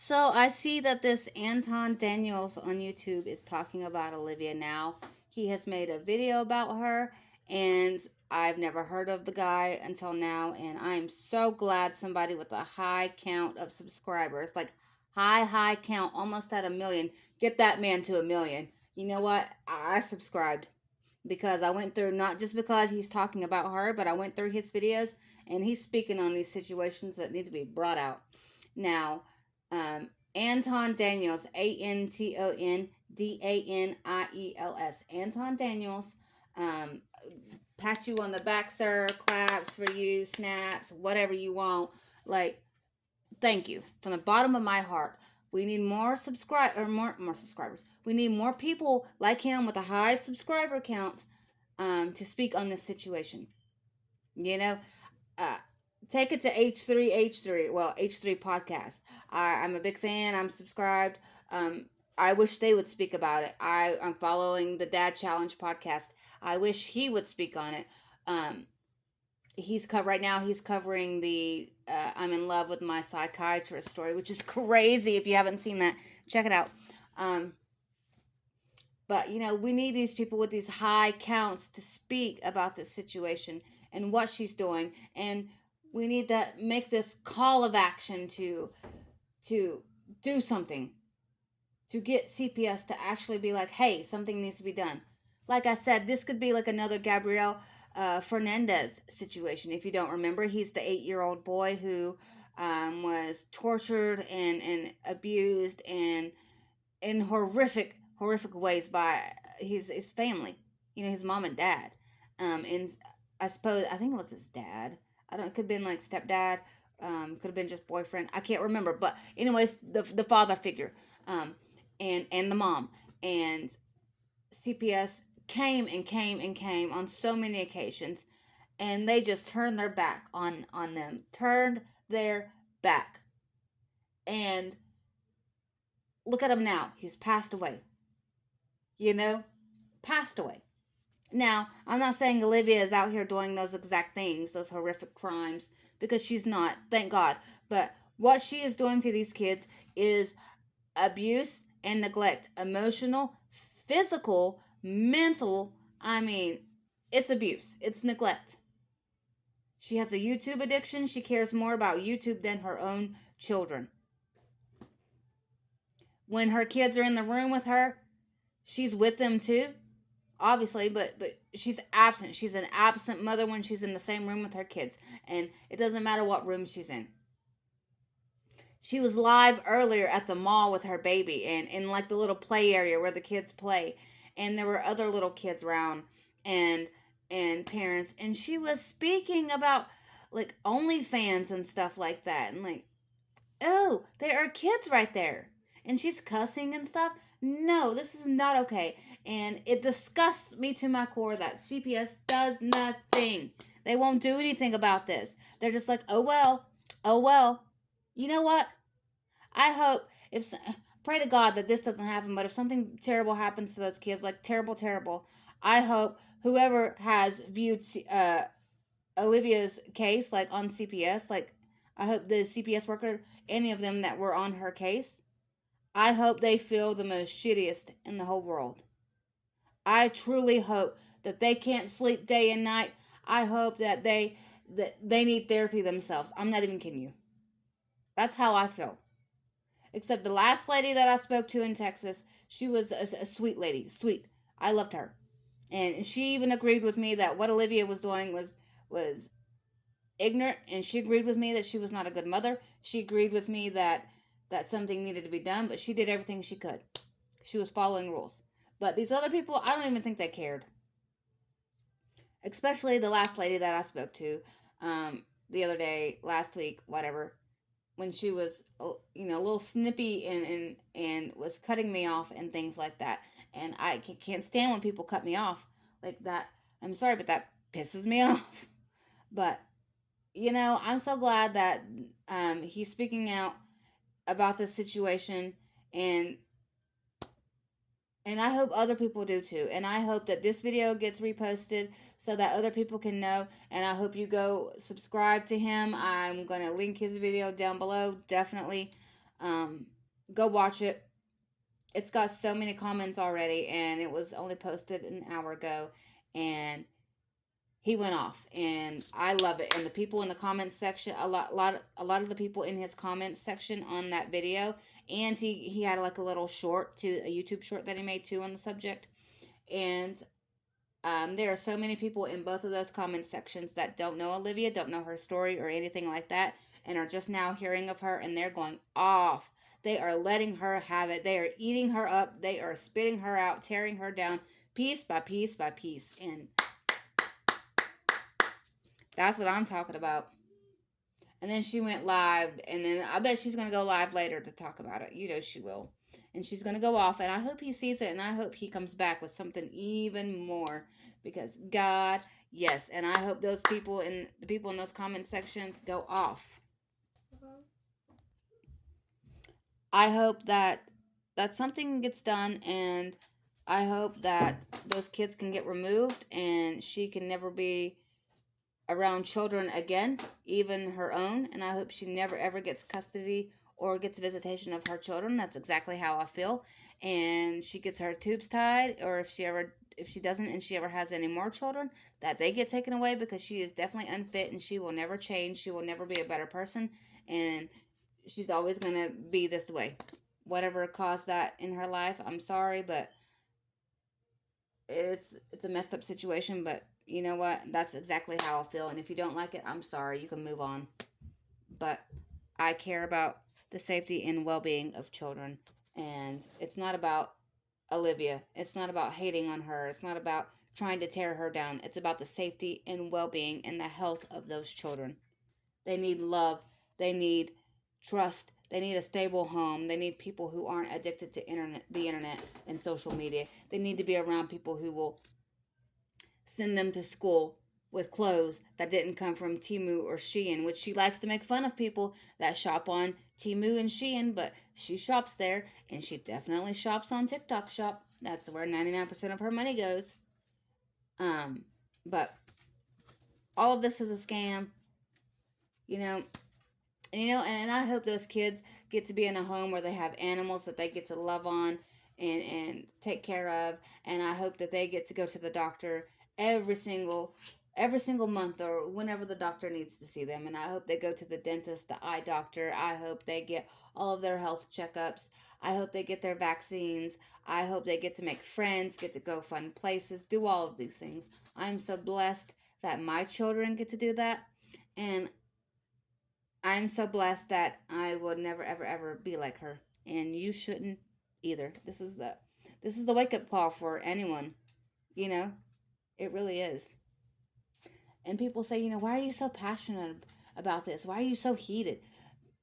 So I see that this Anton Daniels on YouTube is talking about Olivia now. He has made a video about her, and I've never heard of the guy until now. And I'm so glad somebody with a high count of subscribers, like high count, almost at a million, get that man to a million. You know what? I subscribed because I went through, not just because he's talking about her, but I went through his videos and he's speaking on these situations that need to be brought out. Now, um, Anton Daniels, AntonDaniels, Anton Daniels, um, pat you on the back, sir, claps for you, snaps, whatever you want. Like, thank you from the bottom of my heart. We need more subscribers. We need more people like him with a high subscriber count to speak on this situation. You know, uh, take it to H3, well, H3 podcast. I'm a big fan. I'm subscribed. Um, I wish they would speak about it. I'm following the Dad Challenge podcast. I wish he would speak on it. Um, right now he's covering the I'm in love with my psychiatrist story, which is crazy. If you haven't seen that, check it out. Um, but we need these people with these high counts to speak about this situation and what she's doing, and we need to make this call of action to do something, to get CPS to actually be like, hey, something needs to be done. Like I said, this could be like another Gabriel Fernandez situation. If you don't remember, he's the 8-year-old boy who was tortured and abused and in horrific ways by his family. His mom and dad. And I think it was his dad. I don't. It could have been like stepdad. Could have been just boyfriend. I can't remember. But anyways, the father figure. Um, and the mom and CPS came on so many occasions, and they just turned their back on them. Turned their back. And look at him now. He's passed away. You know, passed away. Now, I'm not saying Olivia is out here doing those exact things, those horrific crimes, because she's not, thank God. But what she is doing to these kids is abuse and neglect, emotional, physical, mental. I mean, it's abuse, it's neglect. She has a YouTube addiction. She cares more about YouTube than her own children. When her kids are in the room with her, she's with them too, obviously, but she's absent. She's an absent mother when she's in the same room with her kids, and it doesn't matter what room she's in. She was live earlier at the mall with her baby and in like the little play area where the kids play, and there were other little kids around and parents, and she was speaking about like OnlyFans and stuff like that, and like, oh, there are kids right there. And she's cussing and stuff. No, this is not okay. And it disgusts me to my core that CPS does nothing. They won't do anything about this. They're just like, oh well, oh well. You know what? I hope if pray to God that this doesn't happen, but if something terrible happens to those kids, like terrible, I hope whoever has viewed Olivia's case, like on CPS, like I hope the CPS worker, any of them that were on her case, I hope they feel the most shittiest in the whole world. I truly hope that they can't sleep day and night. I hope that they need therapy themselves. I'm not even kidding you. That's how I feel. Except the last lady that I spoke to in Texas, she was a sweet lady, sweet. I loved her, and she even agreed with me that what Olivia was doing was ignorant, and she agreed with me that she was not a good mother. She agreed with me that something needed to be done, but she did everything she could. She was following rules. But these other people, I don't even think they cared. Especially the last lady that I spoke to the other day, last week, whatever, when she was a little snippy and was cutting me off and things like that. And I can't stand when people cut me off like that. I'm sorry, but that pisses me off. But I'm so glad that he's speaking out about this situation, and I hope other people do too. And I hope that this video gets reposted so that other people can know. And I hope you go subscribe to him. I'm going to link his video down below, definitely. Um, go watch it. It's got so many comments already, and it was only posted an hour ago, and he went off, and I love it. And the people in the comments section, a lot of the people in his comments section on that video, and he had like a little short to a YouTube short that he made too on the subject, and there are so many people in both of those comment sections that don't know Olivia, don't know her story or anything like that, and are just now hearing of her, and they're going off. They are letting her have it. They are eating her up. They are spitting her out, tearing her down piece by piece by piece. And that's what I'm talking about. And then she went live, and then I bet she's going to go live later to talk about it. You know she will. And she's going to go off, and I hope he sees it, and I hope he comes back with something even more. Because God, yes, and I hope those people in the people in those comment sections go off. I hope that something gets done, and I hope that those kids can get removed, and she can never be around children again, even her own, and I hope she never ever gets custody or gets visitation of her children. That's exactly how I feel. And she gets her tubes tied, or if she doesn't and she ever has any more children, that they get taken away, because she is definitely unfit and she will never change. She will never be a better person, and she's always going to be this way. Whatever caused that in her life, I'm sorry, but it's a messed up situation, but you know what? That's exactly how I feel. And if you don't like it, I'm sorry. You can move on. But I care about the safety and well-being of children, and it's not about Olivia. It's not about hating on her. It's not about trying to tear her down. It's about the safety and well-being and the health of those children. They need love. They need trust. They need a stable home. They need people who aren't addicted to the internet and social media. They need to be around people who will send them to school with clothes that didn't come from Timu or Shein, which she likes to make fun of people that shop on Timu and Shein, but she shops there, and she definitely shops on TikTok Shop. That's where 99% of her money goes. Um, but all of this is a scam, you know. And I hope those kids get to be in a home where they have animals that they get to love on and take care of, and I hope that they get to go to the doctor every single every single month or whenever the doctor needs to see them. And I hope they go to the dentist, the eye doctor. I hope they get all of their health checkups. I hope they get their vaccines. I hope they get to make friends, get to go fun places, do all of these things. I'm so blessed that my children get to do that. And I'm so blessed that I will never ever ever be like her, and you shouldn't either. This is the wake up call for anyone. You know, it really is. And people say, why are you so passionate about this? Why are you so heated?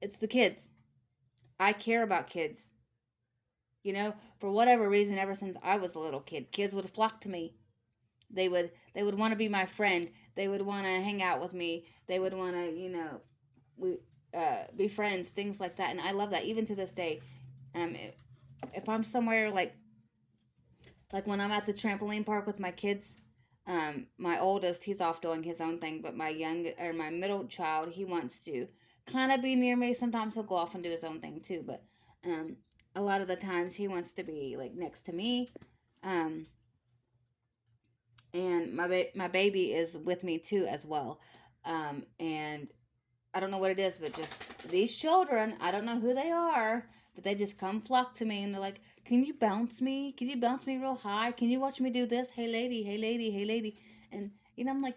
It's the kids. I care about kids. For whatever reason, ever since I was a little kid, kids would flock to me. They would want to be my friend. They would want to hang out with me. They would want to, we be friends, things like that. And I love that even to this day. If I'm somewhere like when I'm at the trampoline park with my kids, my oldest, he's off doing his own thing, but my middle child, he wants to kind of be near me. Sometimes he'll go off and do his own thing too, but um, a lot of the times he wants to be like next to me. Um, and my baby is with me too as well. And I don't know what it is, but just these children, I don't know who they are, but they just come flock to me and they're like, "Can you bounce me? Can you bounce me real high? Can you watch me do this? Hey lady, hey lady, hey lady." And I'm like,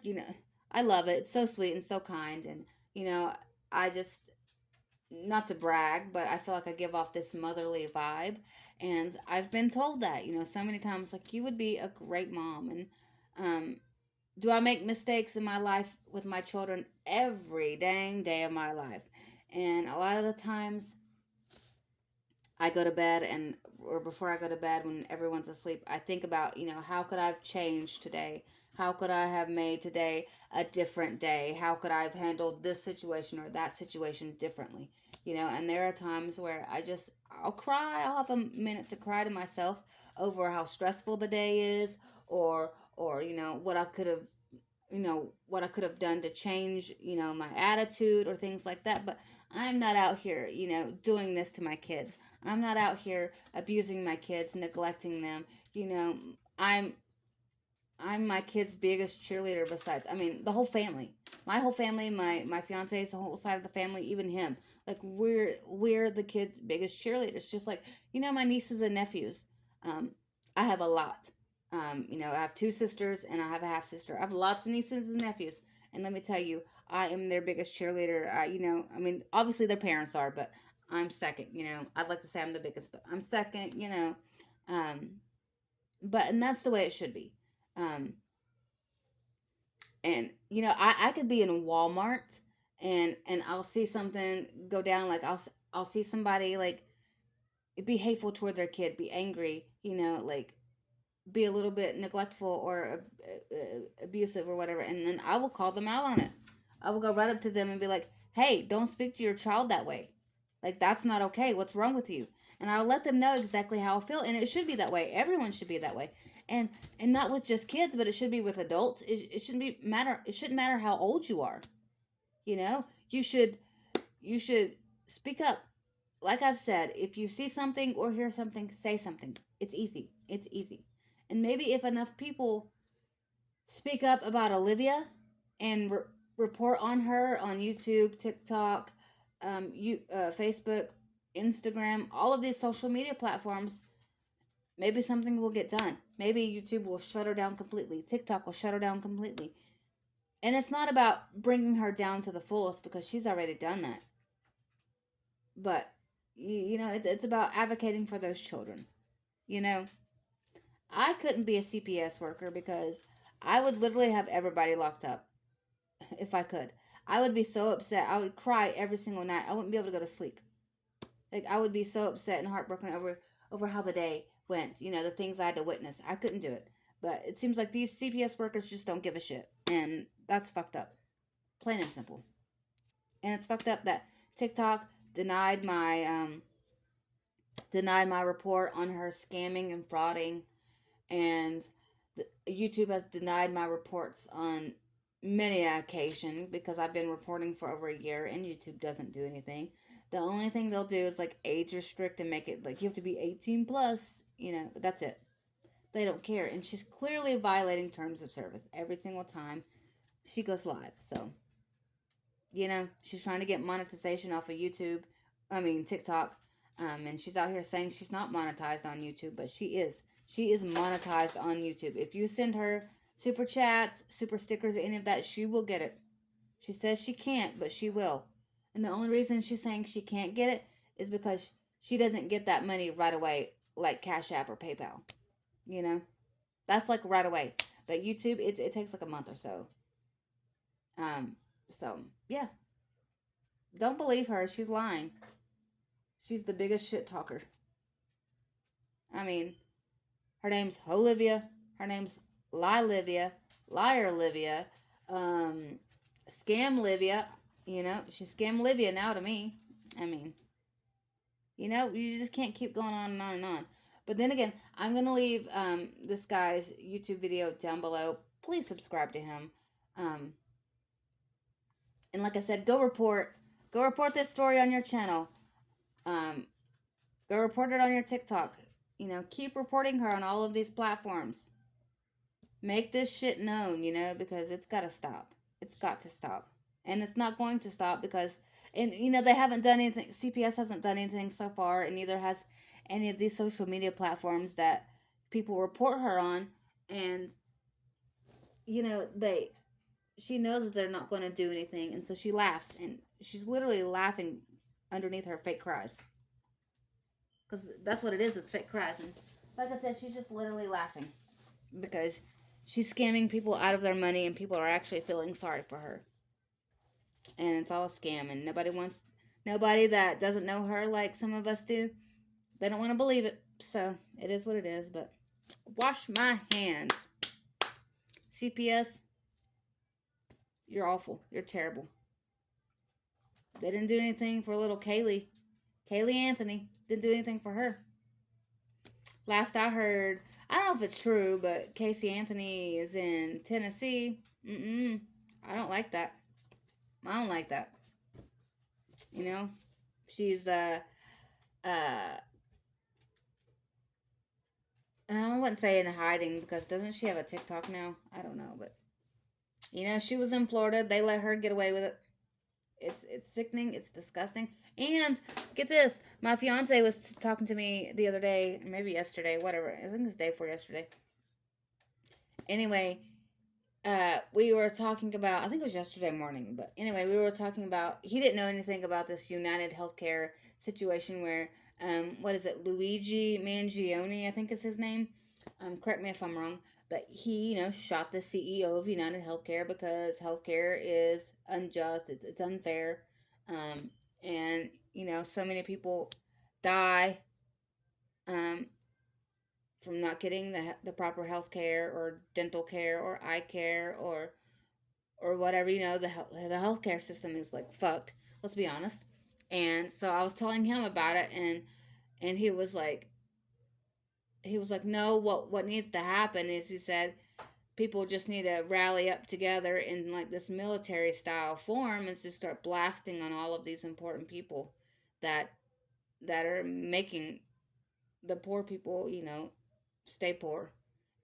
I love it. It's so sweet and so kind, and you know, I just, not to brag, but I feel like I give off this motherly vibe, and I've been told that, so many times, like, you would be a great mom. And um do I make mistakes in my life with my children? Every dang day of my life. And a lot of the times I go to bed, or before I go to bed when everyone's asleep, I think about, how could I have changed today? How could I have made today a different day? How could I have handled this situation or that situation differently? And there are times where I'll cry. I'll have a minute to cry to myself over how stressful the day is, or what I could have what I could have done to change, my attitude or things like that. But I'm not out here, doing this to my kids. I'm not out here abusing my kids, neglecting them. You know, I'm I'm my kid's biggest cheerleader. Besides, I mean, the whole family, my whole family, my fiance's the whole side of the family, even him. Like we're the kids' biggest cheerleaders. Just like my nieces and nephews. Um, I have a lot. I have two sisters and I have a half sister. I have lots of nieces and nephews, and let me tell you, I am their biggest cheerleader. I mean, obviously their parents are, but I'm second. I'd like to say I'm the biggest, but I'm second. Um, and that's the way it should be. Um, and I could be in Walmart and I'll see something go down, like I'll see somebody like be hateful toward their kid, be angry, like be a little bit neglectful or abusive or whatever, and then I will call them out on it. I will go right up to them and be like, "Hey, don't speak to your child that way. Like that's not okay. What's wrong with you?" And I'll let them know exactly how I feel, and it should be that way. Everyone should be that way, and not with just kids, but it should be with adults. It shouldn't be matter. It shouldn't matter how old you are. You should speak up. Like I've said, if you see something or hear something, say something. It's easy. It's easy. And maybe if enough people speak up about Olivia and report on her on YouTube, TikTok, Facebook, Instagram, all of these social media platforms, maybe something will get done. Maybe YouTube will shut her down completely. TikTok will shut her down completely. And it's not about bringing her down to the fullest because she's already done that. But it's about advocating for those children. You know, I couldn't be a CPS worker because I would literally have everybody locked up if I could. I would be so upset. I would cry every single night. I wouldn't be able to go to sleep. Like I would be so upset and heartbroken over how the day went. The things I had to witness. I couldn't do it. But it seems like these CPS workers just don't give a shit, and that's fucked up. Plain and simple. And it's fucked up that TikTok denied my report on her scamming and frauding, and YouTube has denied my reports on many occasions because I've been reporting for over a year and YouTube doesn't do anything. The only thing they'll do is like age restrict and make it like you have to be 18 plus, but that's it. They don't care. And she's clearly violating terms of service every single time she goes live. So, she's trying to get monetization off of YouTube. I mean, TikTok. And she's out here saying she's not monetized on YouTube, but she is. She is monetized on YouTube. If you send her super chats, super stickers, any of that, she will get it. She says she can't, but she will. And the only reason she's saying she can't get it is because she doesn't get that money right away, like Cash App or PayPal. You know, that's like right away. But YouTube, it takes like a month or so. Um, so yeah, don't believe her. She's lying. She's the biggest shit talker. I mean, her name's Olivia. Her name's Livia, Liar Livia, um, Scamlivia. She's Scamlivia now to me. I mean, you just can't keep going on and on and on. But then again, I'm gonna leave this guy's YouTube video down below. Please subscribe to him. Um, and like I said, go report this story on your channel. Um, Go report it on your TikTok. Keep reporting her on all of these platforms. Make this shit known, because it's got to stop. It's got to stop. And it's not going to stop because, and they haven't done anything. CPS hasn't done anything so far, and neither has any of these social media platforms that people report her on. And, she knows that they're not going to do anything. And so she laughs, and she's literally laughing underneath her fake cries. Because that's what it is. It's fake cries. And like I said, she's just literally laughing because she's scamming people out of their money, and people are actually feeling sorry for her. And it's all a scam, and nobody that doesn't know her like some of us do, they don't want to believe it. So it is what it is. But wash my hands. CPS, you're awful. You're terrible. They didn't do anything for little Kaylee. Kaylee Anthony didn't do anything for her. Last I heard, I don't know if it's true, but Casey Anthony is in Tennessee. Mm-mm. I don't like that. I don't like that. You know, she's uh I wouldn't say in hiding because doesn't she have a TikTok now? I don't know, but she was in Florida. They let her get away with it. It's sickening. It's disgusting. And get this, my fiance was talking to me the other day, maybe yesterday, whatever. I think it was the day before yesterday. Anyway, we were talking about, I think it was yesterday morning, but anyway, we were talking about, he didn't know anything about this United Healthcare situation where, what is it, Luigi Mangione, I think is his name. Correct me if I'm wrong, but he, shot the CEO of United Healthcare because healthcare is unjust, it's unfair, and so many people die um, from not getting the proper health care or dental care or eye care or whatever. The healthcare system is like fucked. Let's be honest. And so I was telling him about it, and he was like, no. What needs to happen is, he said, people just need to rally up together in like this military style form and just start blasting on all of these important people that are making the poor people, stay poor.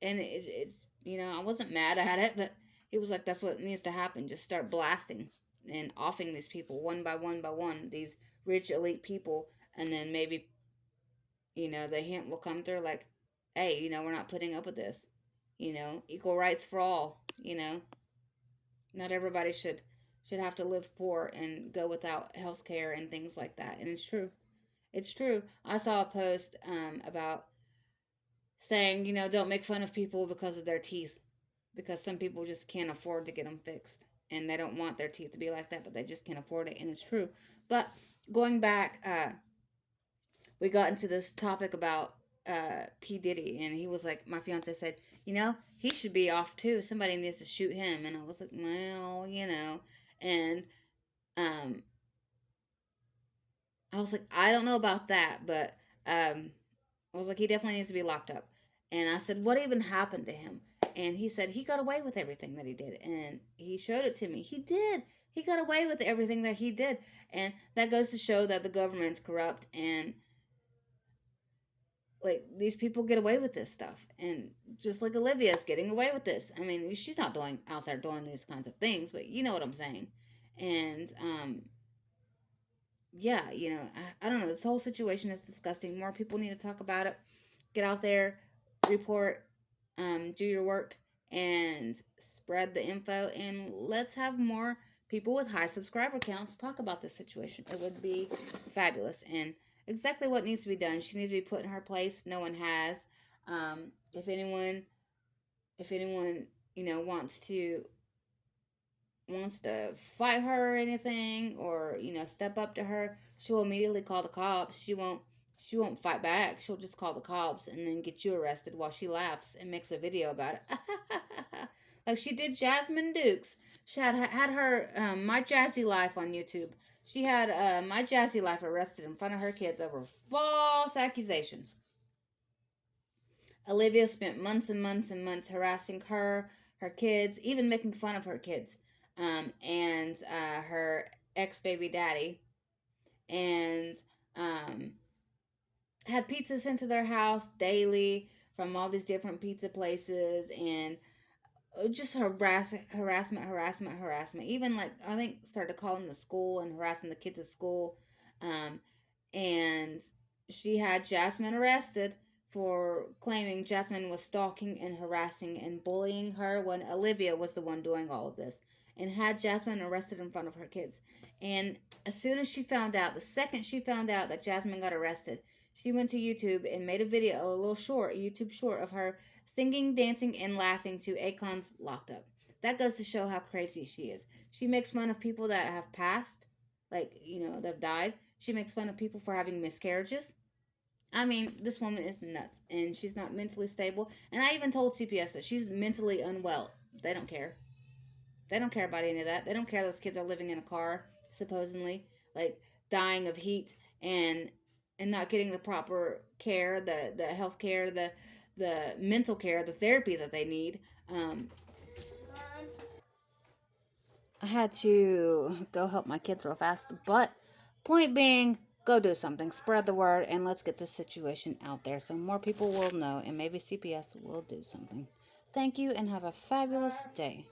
And it's, I wasn't mad at it, but he was like, that's what needs to happen. Just start blasting and offing these people one by one by one, these rich elite people. And then maybe, the hint will come through like, hey, we're not putting up with this. Equal rights for all. Not everybody should have to live poor and go without health care and things like that. And it's true. It's true. I saw a post about saying, don't make fun of people because of their teeth, because some people just can't afford to get them fixed, and they don't want their teeth to be like that, but they just can't afford it, and it's true. But going back, we got into this topic about P Diddy, and he was like, my fiance said, he should be off too. Somebody needs to shoot him, and I was like, well, and um, I was like, I don't know about that, but I was like, he definitely needs to be locked up. And I said, what even happened to him? And he said he got away with everything that he did. And he showed it to me. He did. He got away with everything that he did. And that goes to show that the government's corrupt, and like these people get away with this stuff. And just like Olivia's getting away with this. I mean, she's not doing out there doing these kinds of things, but you know what I'm saying. And yeah, I don't know. This whole situation is disgusting. More people need to talk about it. Get out there, report, do your work, and spread the info. And let's have more people with high subscriber counts talk about this situation. It would be fabulous. And exactly what needs to be done. She needs to be put in her place. No one has. If anyone, wants to fight her or anything, or step up to her, she'll immediately call the cops. She won't fight back. She'll just call the cops and then get you arrested while she laughs and makes a video about it. Like she did Jasmine Dukes. She had her My Jazzy Life on YouTube. She had My Jazzy Life arrested in front of her kids over false accusations. Olivia spent months and months and months harassing her kids, even making fun of her kids, and her ex baby daddy, and um, had pizza sent to their house daily from all these different pizza places, and just harassment. Even like I think started calling the school and harassing the kids at school, um, and she had Jasmine arrested for claiming Jasmine was stalking and harassing and bullying her when Olivia was the one doing all of this, and had Jasmine arrested in front of her kids. And as soon as she found out, the second she found out that Jasmine got arrested, she went to YouTube and made a video, a little short, a YouTube short of her singing, dancing, and laughing to Akon's Locked Up. That goes to show how crazy she is. She makes fun of people that have passed, like, that have died. She makes fun of people for having miscarriages. I mean, this woman is nuts, and she's not mentally stable. And I even told CPS that she's mentally unwell. They don't care. They don't care about any of that. They don't care those kids are living in a car, supposedly, like dying of heat and and not getting the proper care, the health care, the mental care, the therapy that they need. Um, I had to go help my kids real fast, but point being, go do something, spread the word, and let's get this situation out there so more people will know, and maybe CPS will do something. Thank you, and have a fabulous day.